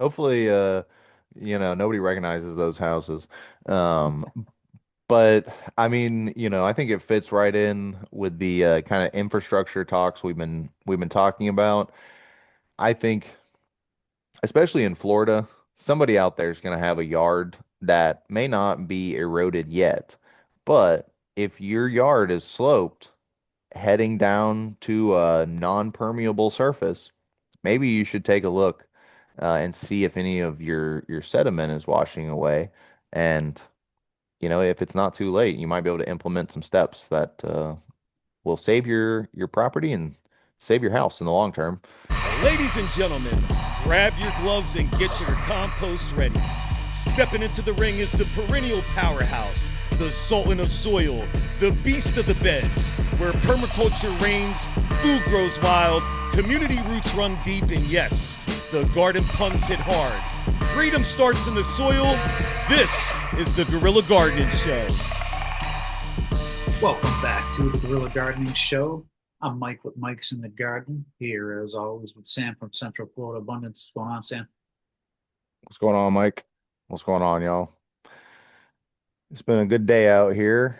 Hopefully, nobody recognizes those houses. Um, but I mean, I think it fits right in with the kind of infrastructure talks we've been talking about. I think, especially in Florida, somebody out there is going to have a yard that may not be eroded yet, but if your yard is sloped heading down to a non-permeable surface, maybe you should take a look and see if any of your sediment is washing away. And if it's not too late, you might be able to implement some steps that will save your property and save your house in the long term. Ladies and gentlemen, grab your gloves and get your compost ready. Stepping into the ring is the perennial powerhouse, the sultan of soil, the beast of the beds, where permaculture reigns, food grows wild, community roots run deep, and yes, the garden punts hit hard. Freedom starts in the soil. This is the Guerrilla Gardening Show. Welcome back to the Guerrilla Gardening Show. I'm Mike with Mike's in the Garden, here as always with Sam from Central Florida Abundance. What's going on, Sam? What's going on, Mike? What's going on, y'all? It's been a good day out here.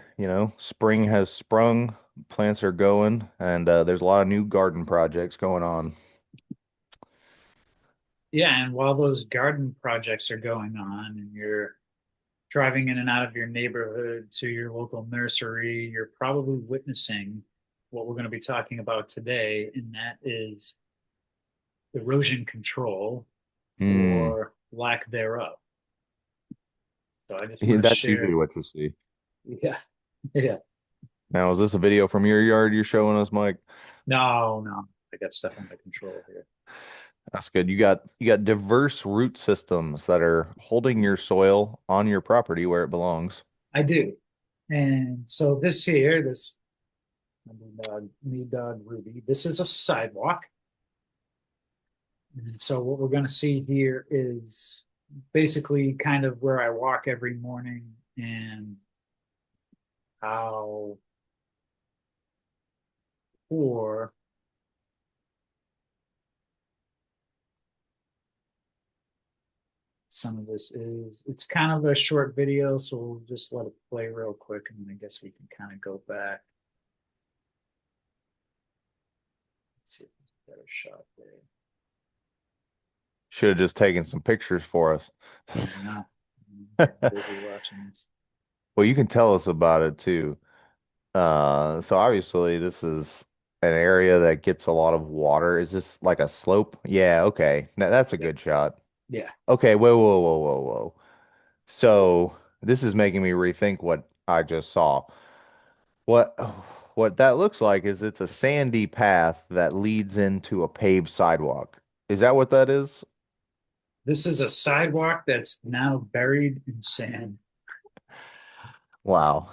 Spring has sprung, plants are going, and there's a lot of new garden projects going on. Yeah, and while those garden projects are going on and you're driving in and out of your neighborhood to your local nursery, you're probably witnessing what we're going to be talking about today, and that is erosion control Hmm. or lack thereof. So I just Yeah, want to that's usually share, what you see. yeah, yeah. Now, is this a video from your yard you're showing us, Mike? No, no, I got stuff under control here. That's good. You got diverse root systems that are holding your soil on your property where it belongs. I do. And so this here, this me dog Ruby, this is a sidewalk. And so what we're going to see here is basically kind of where I walk every morning and how poor some of this is. It's kind of a short video, so we'll just let it play real quick, and then I guess we can kind of go back. Let's see if there's a better shot there. Should have just taken some pictures for us. I know. I'm busy watching this. Well, you can tell us about it too. So obviously this is an area that gets a lot of water. Is this like a slope? Yeah, okay. That's a Yeah. good shot. Yeah. Okay, whoa, whoa, whoa, whoa, whoa. So this is making me rethink what I just saw. What what that looks like is it's a sandy path that leads into a paved sidewalk. Is that what that is? This is a sidewalk that's now buried in sand. Wow.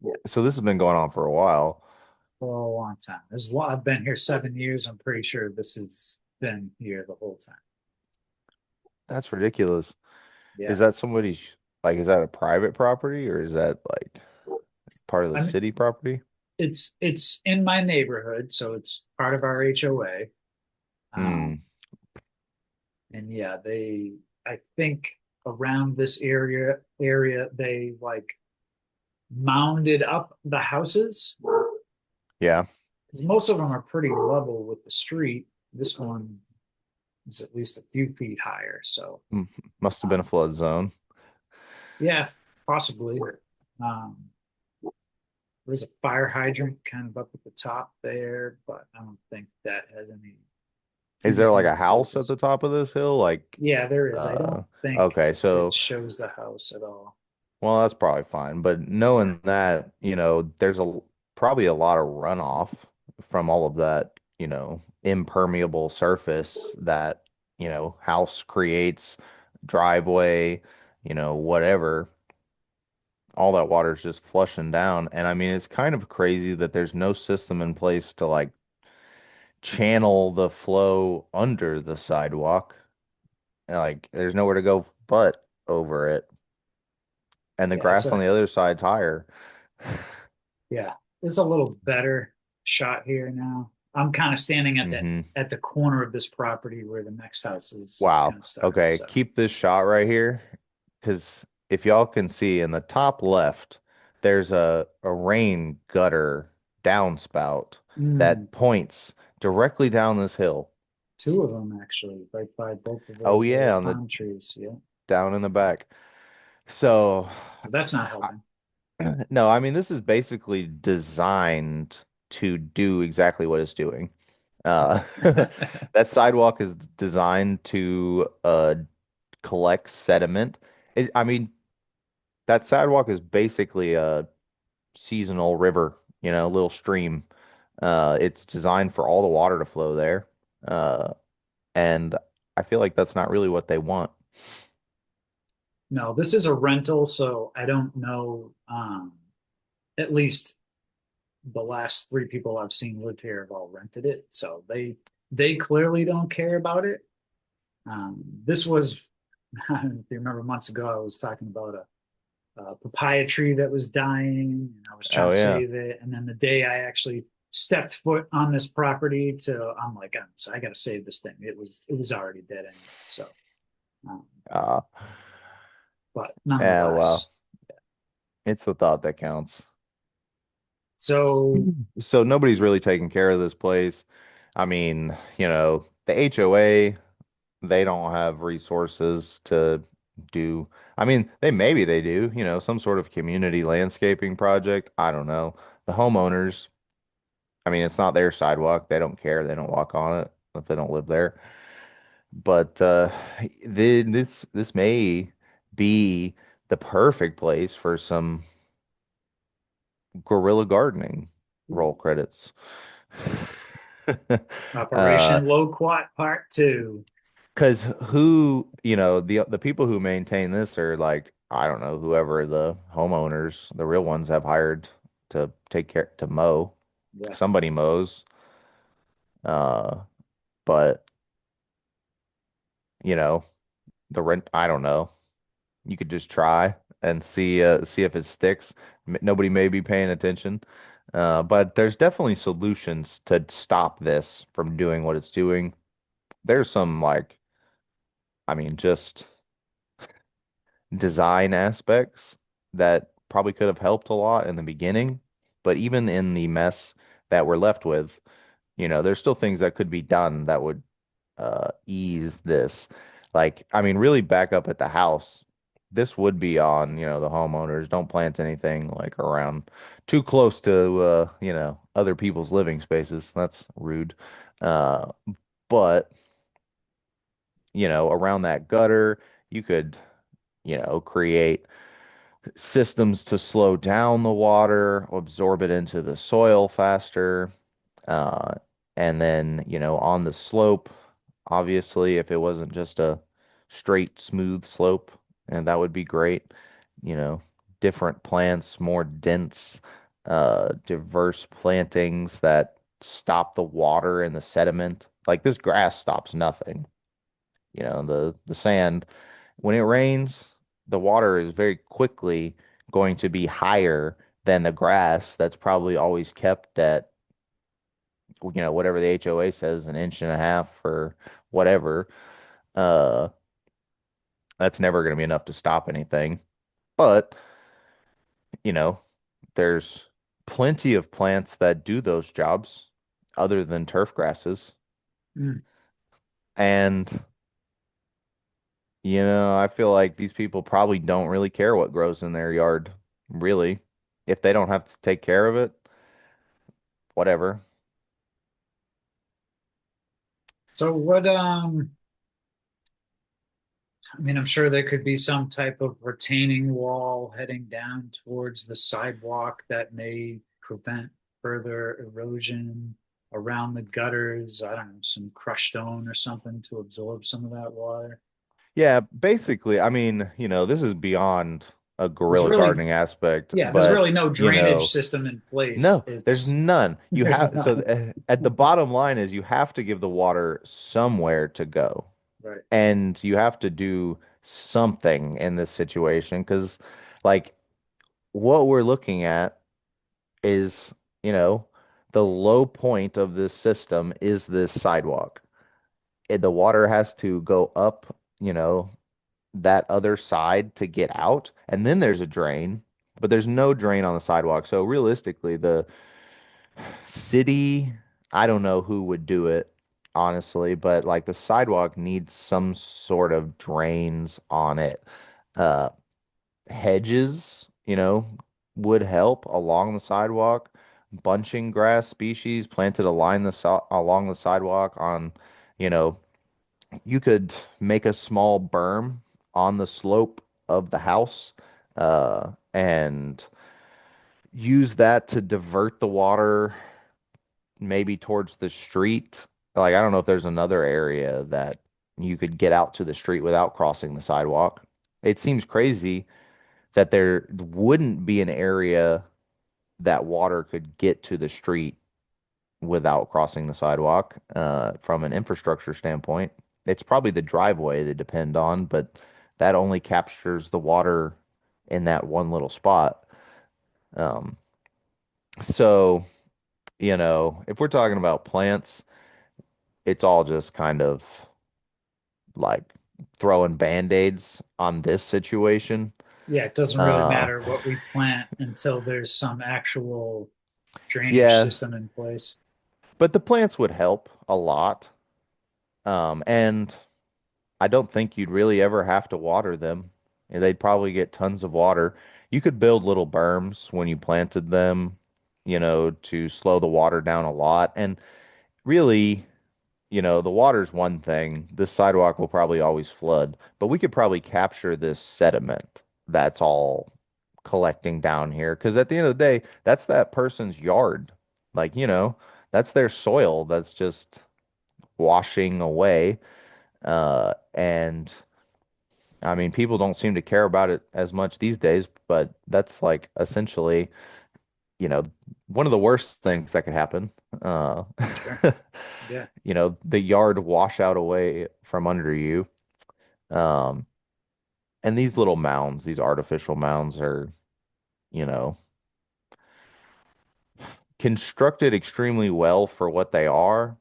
Yeah. So this has been going on for a while. For a long time. I've been here 7 years. I'm pretty sure this has been here the whole time. That's ridiculous. Yeah. Is that somebody's is that a private property or is that like part of the I mean, city property? it's in my neighborhood, so it's part of our HOA. Um, Hmm. and yeah, I think around this area they like mounded up the houses Yeah. because most of them are pretty level with the street. This one is at least a few feet higher. So Mm, must have been a um, flood zone. yeah, possibly. Um, there's a fire hydrant kind of up at the top there, but I don't think that has Is there like anything a to do with house at this. the top of this hill? Yeah, there is. I don't Uh, think okay, it so shows the house at all. well, that's probably fine. But knowing that, there's probably a lot of runoff from all of that, impermeable surface that, house creates, driveway, whatever. All that water is just flushing down. And I mean, it's kind of crazy that there's no system in place to like channel the flow under the sidewalk. Like, there's nowhere to go but over it. And the Yeah, it's grass on a the other side's higher. yeah, it's a little better shot here now. I'm kind of standing at Hmm. the corner of this property where the next house is Wow. kind of starting. Okay, So, keep this shot right here, because if y'all can see in the top left, there's a rain gutter downspout mm, that points directly down this hill. two of them actually, right by both of Oh those yeah, on the palm trees. Yeah. down in the back. So, So that's not I, helping. no, I mean this is basically designed to do exactly what it's doing. Uh, that sidewalk is designed to collect sediment. I mean, that sidewalk is basically a seasonal river, little stream. It's designed for all the water to flow there. Uh, and I feel like that's not really what they want. No, this is a rental, so I don't know. At least the last three people I've seen live here have all rented it, so they clearly don't care about it. This was, if you remember, months ago, I was talking about a papaya tree that was dying, and I was trying Oh to yeah. save it. And then the day I actually stepped foot on this property, I'm like, so I got to save this thing. It was already dead anyway. So, um, Uh, but yeah, well, nonetheless, it's the thought that counts. so So nobody's really taking care of this place. I mean, the HOA, they don't have resources to do. I mean, maybe they do, some sort of community landscaping project. I don't know. The homeowners, I mean, it's not their sidewalk. They don't care. They don't walk on it if they don't live there. But this may be the perfect place for some guerrilla gardening roll credits. Uh, Operation Low Quat Part Two. Because the people who maintain this are like, I don't know, whoever the homeowners, the real ones have hired to take care to mow. Yeah. Somebody mows. Uh, but you know, the rent, I don't know. You could just try and see if it sticks. Nobody may be paying attention. But there's definitely solutions to stop this from doing what it's doing. There's some like, I mean, just design aspects that probably could have helped a lot in the beginning, but even in the mess that we're left with, there's still things that could be done that would ease this. Like, I mean, really back up at the house, this would be on, the homeowners. Don't plant anything like around too close to, other people's living spaces. That's rude. Uh, but, around that gutter, you could, create systems to slow down the water, absorb it into the soil faster. Uh, and then, on the slope, obviously, if it wasn't just a straight, smooth slope, and that would be great. You know, different plants, more dense, diverse plantings that stop the water and the sediment. Like this grass stops nothing. The sand, when it rains, the water is very quickly going to be higher than the grass that's probably always kept at, whatever the HOA says, an inch and a half or whatever. Uh, that's never going to be enough to stop anything. But, you know, there's plenty of plants that do those jobs other than turf grasses. Mm. And I feel like these people probably don't really care what grows in their yard, really. If they don't have to take care of it, whatever. So what I mean, I'm sure there could be some type of retaining wall heading down towards the sidewalk that may prevent further erosion around the gutters. I don't know, some crushed stone or something to absorb some of that water. Yeah, basically, I mean, this is beyond a There's guerrilla really, gardening aspect, yeah, there's but really no you drainage know, system in place. no, there's none. You There's have so not. at the bottom line is you have to give the water somewhere to go, Right. and you have to do something in this situation because, like, what we're looking at is, you know, the low point of this system is this sidewalk. The water has to go up, you know, that other side to get out, and then there's a drain, but there's no drain on the sidewalk. So realistically, the city, I don't know who would do it, honestly, but like the sidewalk needs some sort of drains on it. Uh, Hedges, would help along the sidewalk. Bunching grass species planted along the sidewalk on, you know, you could make a small berm on the slope of the house, and use that to divert the water maybe towards the street. Like, I don't know if there's another area that you could get out to the street without crossing the sidewalk. It seems crazy that there wouldn't be an area that water could get to the street without crossing the sidewalk, from an infrastructure standpoint. It's probably the driveway they depend on, but that only captures the water in that one little spot. Um, so, if we're talking about plants, it's all just kind of like throwing band-aids on this situation. Yeah, it doesn't really Uh, matter what we plant until there's some actual drainage yeah, system in place. but the plants would help a lot. And I don't think you'd really ever have to water them. And they'd probably get tons of water. You could build little berms when you planted them, to slow the water down a lot. And really, the water's one thing. This sidewalk will probably always flood, but we could probably capture this sediment that's all collecting down here. Because at the end of the day, that's that person's yard. Like, that's their soil that's just washing away. And I mean, people don't seem to care about it as much these days, but that's like essentially, you know, one of the worst things that could happen. Uh, Sure. Yeah. the yard wash out away from under you. Um, and these little mounds, these artificial mounds are, you know, constructed extremely well for what they are,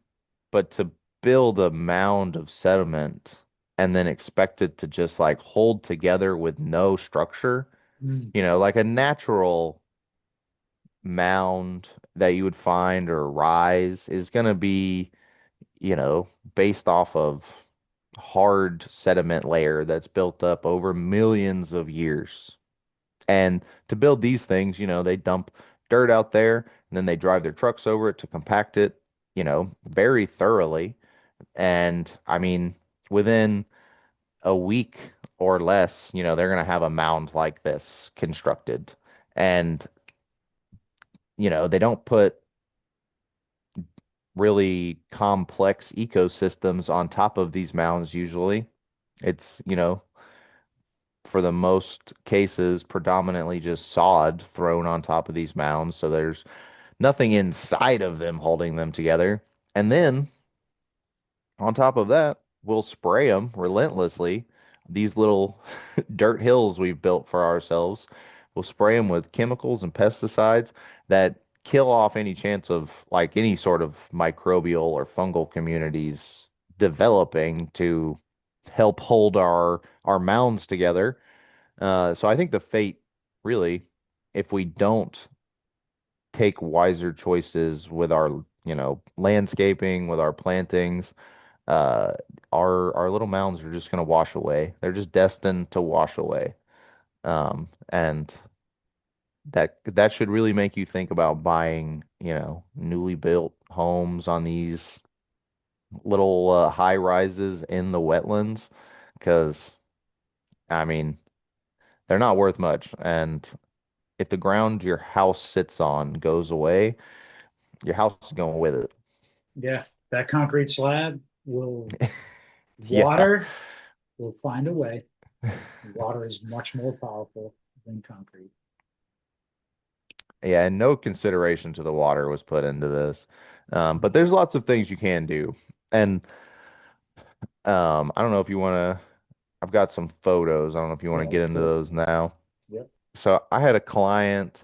but to build a mound of sediment and then expect it to just like hold together with no structure, Mm. like a natural mound that you would find or rise is going to be, based off of hard sediment layer that's built up over millions of years. And to build these things, they dump dirt out there and then they drive their trucks over it to compact it, very thoroughly. And I mean, within a week or less, they're going to have a mound like this constructed. And, they don't put really complex ecosystems on top of these mounds usually. It's, for the most cases, predominantly just sod thrown on top of these mounds. So there's nothing inside of them holding them together. And then on top of that, we'll spray them relentlessly. These little dirt hills we've built for ourselves, we'll spray them with chemicals and pesticides that kill off any chance of like any sort of microbial or fungal communities developing to help hold our mounds together. So I think the fate, really, if we don't take wiser choices with our, landscaping, with our plantings, uh, our little mounds are just going to wash away. They're just destined to wash away. And that should really make you think about buying, newly built homes on these little high rises in the wetlands, because I mean, they're not worth much. And if the ground your house sits on goes away, your house is going with it. Yeah. That concrete slab will Yeah. water will find a way. Water is much more powerful than concrete. Yeah, and no consideration to the water was put into this. But Mhm. there's lots of things you can do. And I don't know if you want to, I've got some photos. I don't know if you want Yeah, to get let's into do it. those now. Yep. So I had a client.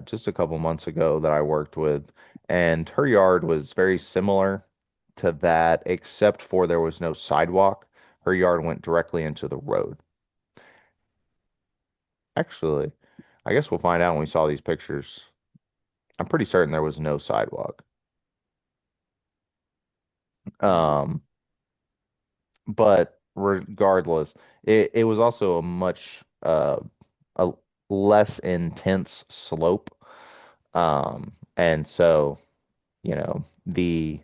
just a couple months ago that I worked with, and her yard was very similar to that, except for there was no sidewalk. Her yard went directly into the road. Actually, I guess we'll find out when we saw these pictures. I'm pretty certain there was no sidewalk. Hmm. Um, but regardless, it was also a much a less intense slope. And so, the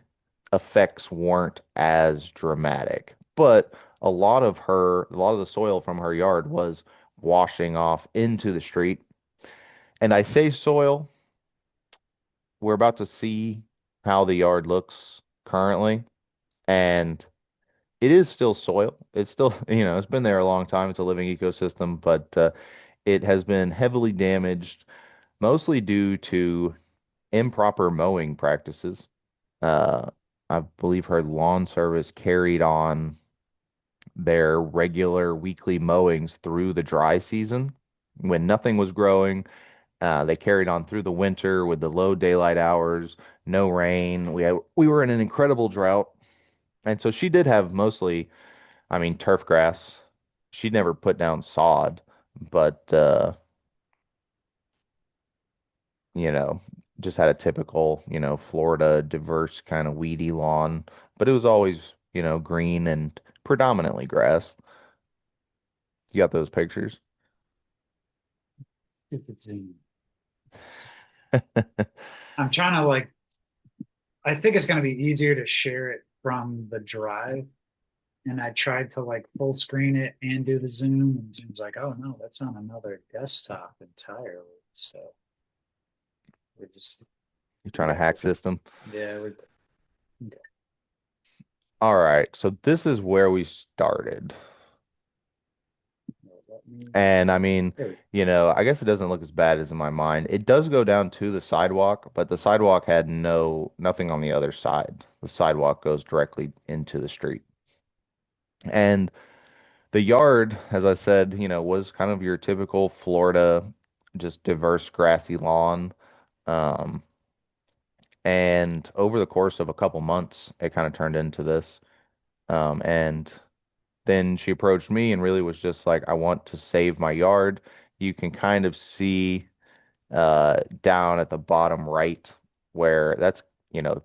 effects weren't as dramatic. But a lot of the soil from her yard was washing off into the street. And I say soil, we're about to see how the yard looks currently. And it is still soil. It's still, it's been there a long time. It's a living ecosystem, but it has been heavily damaged, mostly due to improper mowing practices. Uh, I believe her lawn service carried on their regular weekly mowings through the dry season when nothing was growing. They carried on through the winter with the low daylight hours, no rain. We were in an incredible drought, and so she did have mostly, I mean, turf grass. She never put down sod, but you know, just had a typical, Florida diverse kind of weedy lawn, but it was always, green and predominantly grass. You got those pictures? I'm trying to like, I think it's going to be easier to share it from the drive. And I tried to like full screen it and do the Zoom, and Zoom's like, oh no, that's on another desktop entirely. So we're just, You're trying to yeah, hack system. yeah, we're okay. All right, so this is where we started. Let me, And I mean, there we I guess it doesn't look as bad as in my mind. It does go down to the sidewalk, but the sidewalk had nothing on the other side. The sidewalk goes directly into the street. And the yard, as I said, was kind of your typical Florida, just diverse grassy lawn. Um, and over the course of a couple months, it kind of turned into this. And then she approached me and really was just like, I want to save my yard. You can kind of see down at the bottom right where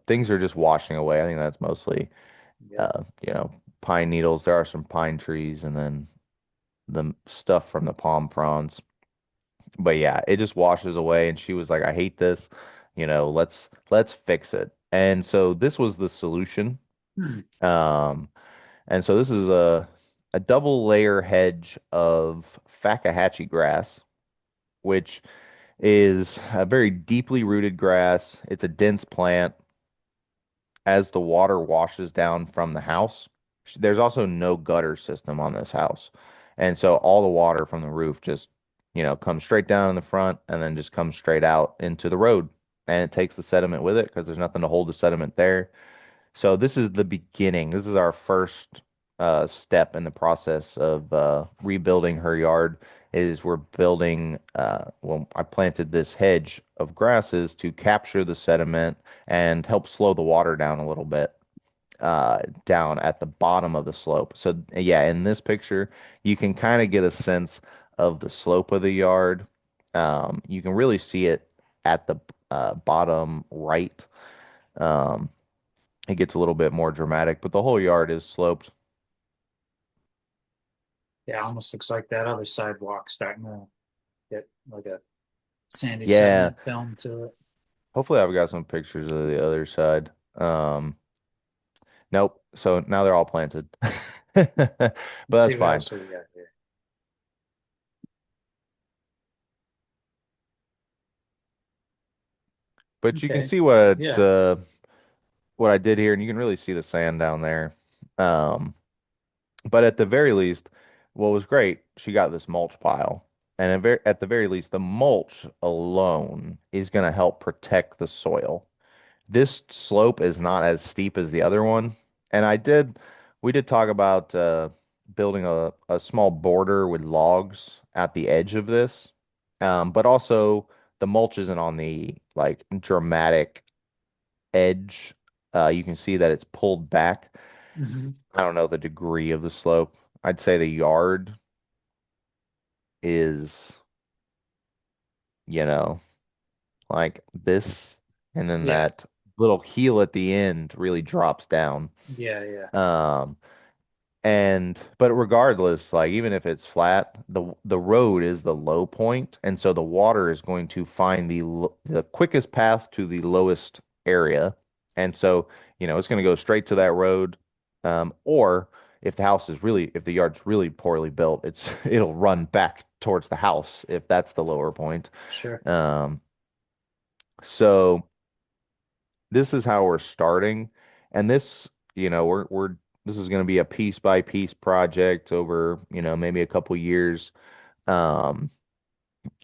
things are just washing away. I think that's mostly, Yep. pine needles. There are some pine trees and then the stuff from the palm fronds. But yeah, it just washes away. And she was like, I hate this. Let's fix it. And so this was the solution. Hmm. Um, and so this is a double layer hedge of Fakahatchee grass, which is a very deeply rooted grass. It's a dense plant. As the water washes down from the house, there's also no gutter system on this house. And so all the water from the roof just, comes straight down in the front and then just comes straight out into the road. And it takes the sediment with it because there's nothing to hold the sediment there. So this is the beginning. This is our first step in the process of rebuilding her yard. Is we're building. Well, I planted this hedge of grasses to capture the sediment and help slow the water down a little bit down at the bottom of the slope. So yeah, in this picture, you can kind of get a sense of the slope of the yard. You can really see it at the bottom right. Um, it gets a little bit more dramatic, but the whole yard is sloped. Yeah, almost looks like that other sidewalk starting to get like a sandy Yeah, sediment film to it. hopefully I've got some pictures of the other side. Nope. So now they're all planted. But Let's that's see what fine. else we got here. But you can Okay. see Yeah. what I did here, and you can really see the sand down there. Um, but at the very least, what was great, she got this mulch pile. And at the very least, the mulch alone is going to help protect the soil. This slope is not as steep as the other one. And we did talk about building a small border with logs at the edge of this. But also the mulch isn't on the like dramatic edge. You can see that it's pulled back. Hmm. I don't know the degree of the slope. I'd say the yard is, you know, like this, and then Yeah, that little heel at the end really drops down. yeah, yeah, Um, And but regardless, like even if it's flat, the road is the low point, and so the water is going to find the quickest path to the lowest area. And so, it's going to go straight to that road. Or if if the yard's really poorly built, it'll run back towards the house if that's the lower point. sure. Um, so this is how we're starting. And this, we're this is going to be a piece by piece project over, maybe a couple years. Um,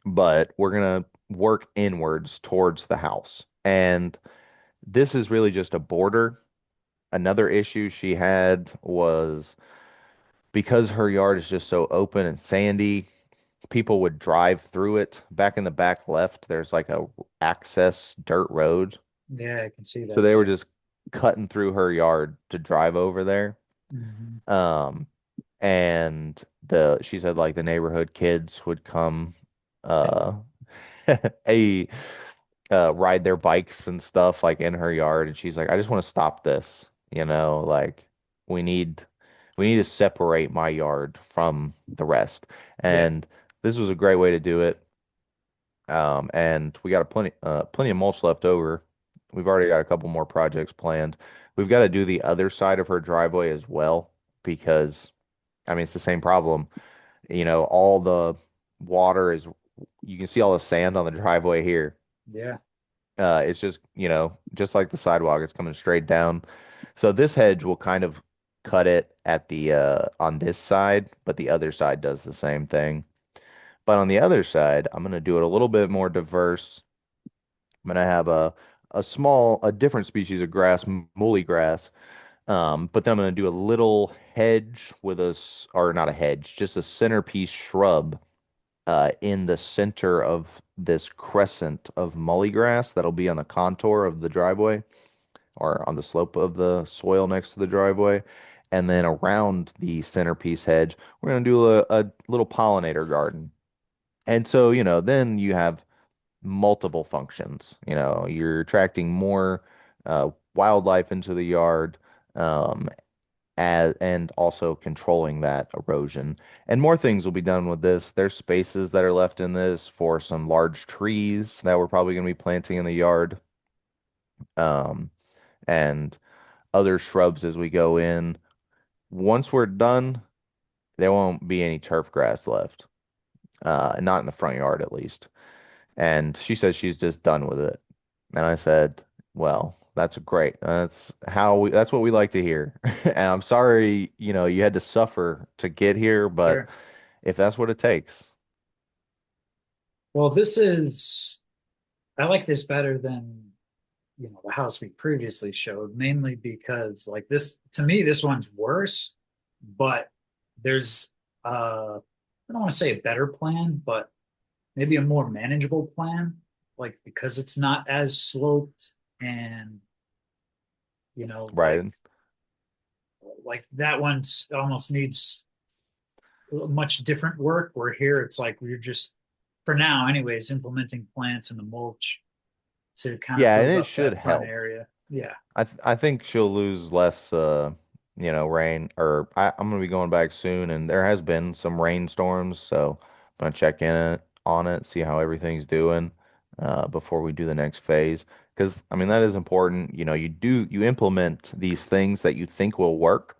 but we're going to work inwards towards the house. And this is really just a border. Another issue she had was because her yard is just so open and sandy, people would drive through it. Back in the back left, there's like a access dirt road. Yeah, I can see So that. they were Yeah. just cutting through her yard to drive over there. Hmm. Um, and she said like the neighborhood kids would come uh And a ride their bikes and stuff like in her yard, and she's like, I just want to stop this, like we need we need to separate my yard from the rest. yeah, And this was a great way to do it. And we got plenty of mulch left over. We've already got a couple more projects planned. We've got to do the other side of her driveway as well because I mean it's the same problem. All the water is you can see all the sand on the driveway here. yeah, It's just, just like the sidewalk, it's coming straight down. So this hedge will kind of cut it at the on this side, but the other side does the same thing. But on the other side, I'm gonna do it a little bit more diverse. I'm gonna have a different species of grass, muley grass. But then I'm gonna do a little hedge with or not a hedge, just a centerpiece shrub in the center of this crescent of mully grass that'll be on the contour of the driveway or on the slope of the soil next to the driveway. And then around the centerpiece hedge, we're gonna do a little pollinator garden. And so, then you have multiple functions. You're attracting more wildlife into the yard, um, and also controlling that erosion. And more things will be done with this. There's spaces that are left in this for some large trees that we're probably going to be planting in the yard, um, and other shrubs as we go in. Once we're done, there won't be any turf grass left, not in the front yard at least. And she says she's just done with it. And I said, well, that's great. That's what we like to hear. And I'm sorry, you had to suffer to get here, but sure. if that's what it takes. Well, I like this better than, the house we previously showed, mainly because like this, to me, this one's worse, but there's, I don't want to say a better plan, but maybe a more manageable plan, like because it's not as sloped and, you know, like, Right. like that one's almost needs much different work. Where here it's like we're just, for now, anyways, implementing plants in the mulch to kind of Yeah, and build it up should that front help. area. Yeah, I think she'll lose less rain or I'm gonna be going back soon and there has been some rainstorms, so I'm gonna check in on it, see how everything's doing before we do the next phase. Because I mean that is important. You implement these things that you think will work,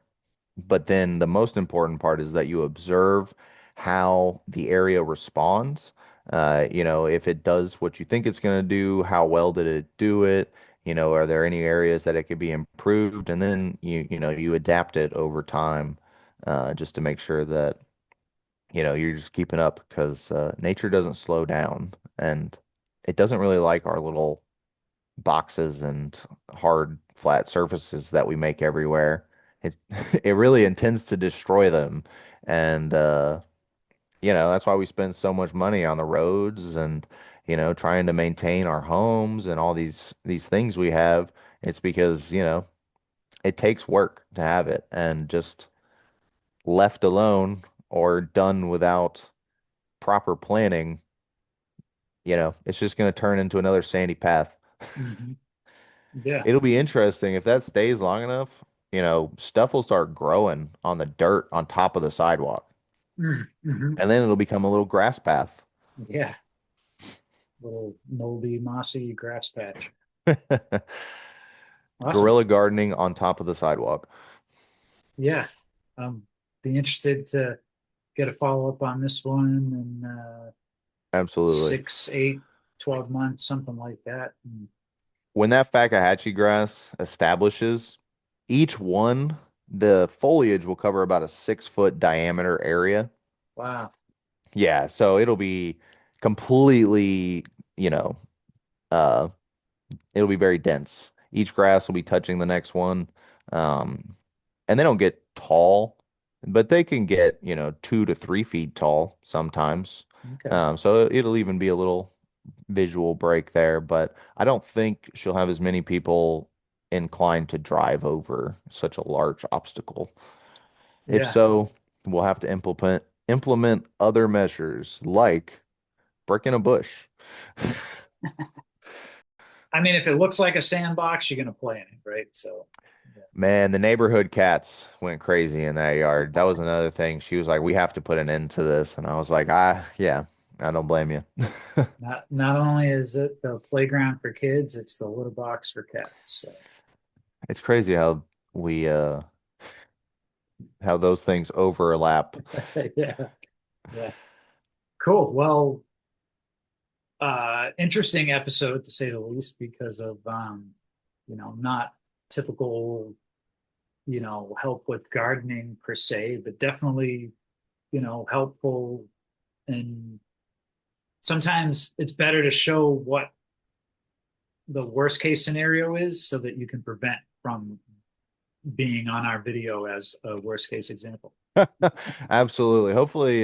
but then the most important part is that you observe how the area responds. If it does what you think it's going to do, how well did it do it? Are there any areas that it could be improved? And then you adapt it over time, just to make sure that, you're just keeping up because nature doesn't slow down and it doesn't really like our little boxes and hard flat surfaces that we make everywhere. It it really intends to destroy them. And that's why we spend so much money on the roads and trying to maintain our homes and all these things we have. It's because, it takes work to have it, and just left alone or done without proper planning, it's just going to turn into another sandy path. Hmm. Yeah. It'll be interesting if that stays long enough, stuff will start growing on the dirt on top of the sidewalk, Mm-hmm. and then it'll become a little grass path. Yeah. Little moldy, mossy grass patch. Awesome. Guerrilla gardening on top of the sidewalk. Yeah. Be interested to get a follow up on this one in Absolutely. 6, 8, 12 months, something like that. And When that Fakahatchee grass establishes, each one, the foliage will cover about a 6 foot diameter area. wow. Yeah, so it'll be completely, you know, uh, it'll be very dense. Each grass will be touching the next one. Um, and they don't get tall, but they can get, 2 to 3 feet tall sometimes. Okay. So it'll even be a little visual break there, but I don't think she'll have as many people inclined to drive over such a large obstacle. If Yeah. so, we'll have to implement other measures like brick in a bush. I mean, if it looks like a sandbox, you're going to play in it, right? So, yeah. Man, the neighborhood cats went crazy in that yard. That was another thing. She was like, "We have to put an end to this," and I was like, yeah, I don't blame you." Not only is it the playground for kids, it's the litter box for cats. So, It's crazy we how those things overlap. yeah. Yeah. Cool. Well, interesting episode to say the least because of not typical, help with gardening per se, but definitely, helpful. And sometimes it's better to show what the worst case scenario is so that you can prevent from being on our video as a worst case example. Absolutely. Hopefully,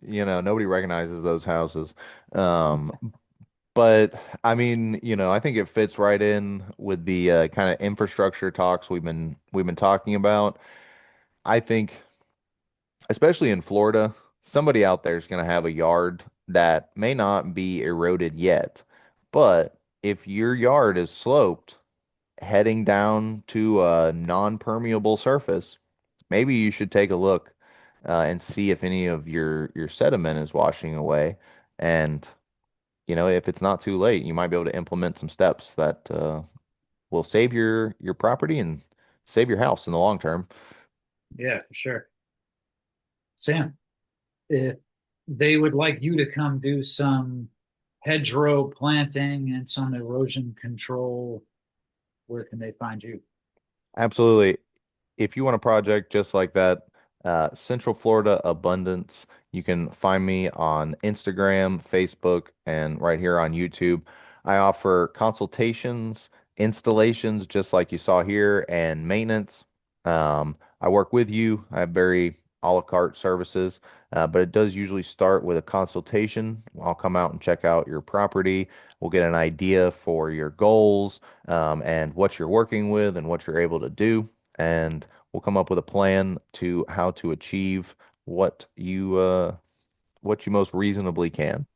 nobody recognizes those houses. Um, but I mean, I think it fits right in with the kind of infrastructure talks we've been talking about. I think, especially in Florida, somebody out there is going to have a yard that may not be eroded yet, but if your yard is sloped heading down to a non-permeable surface, maybe you should take a look and see if any of your sediment is washing away. And if it's not too late, you might be able to implement some steps that will save your property and save your house in the long term. Yeah, for sure. Sam, if they would like you to come do some hedgerow planting and some erosion control, where can they find you? Absolutely. If you want a project just like that, Central Florida Abundance, you can find me on Instagram, Facebook, and right here on YouTube. I offer consultations, installations, just like you saw here, and maintenance. I work with you. I have very a la carte services, but it does usually start with a consultation. I'll come out and check out your property. We'll get an idea for your goals, and what you're working with and what you're able to do. And we'll come up with a plan to how to achieve what you most reasonably can.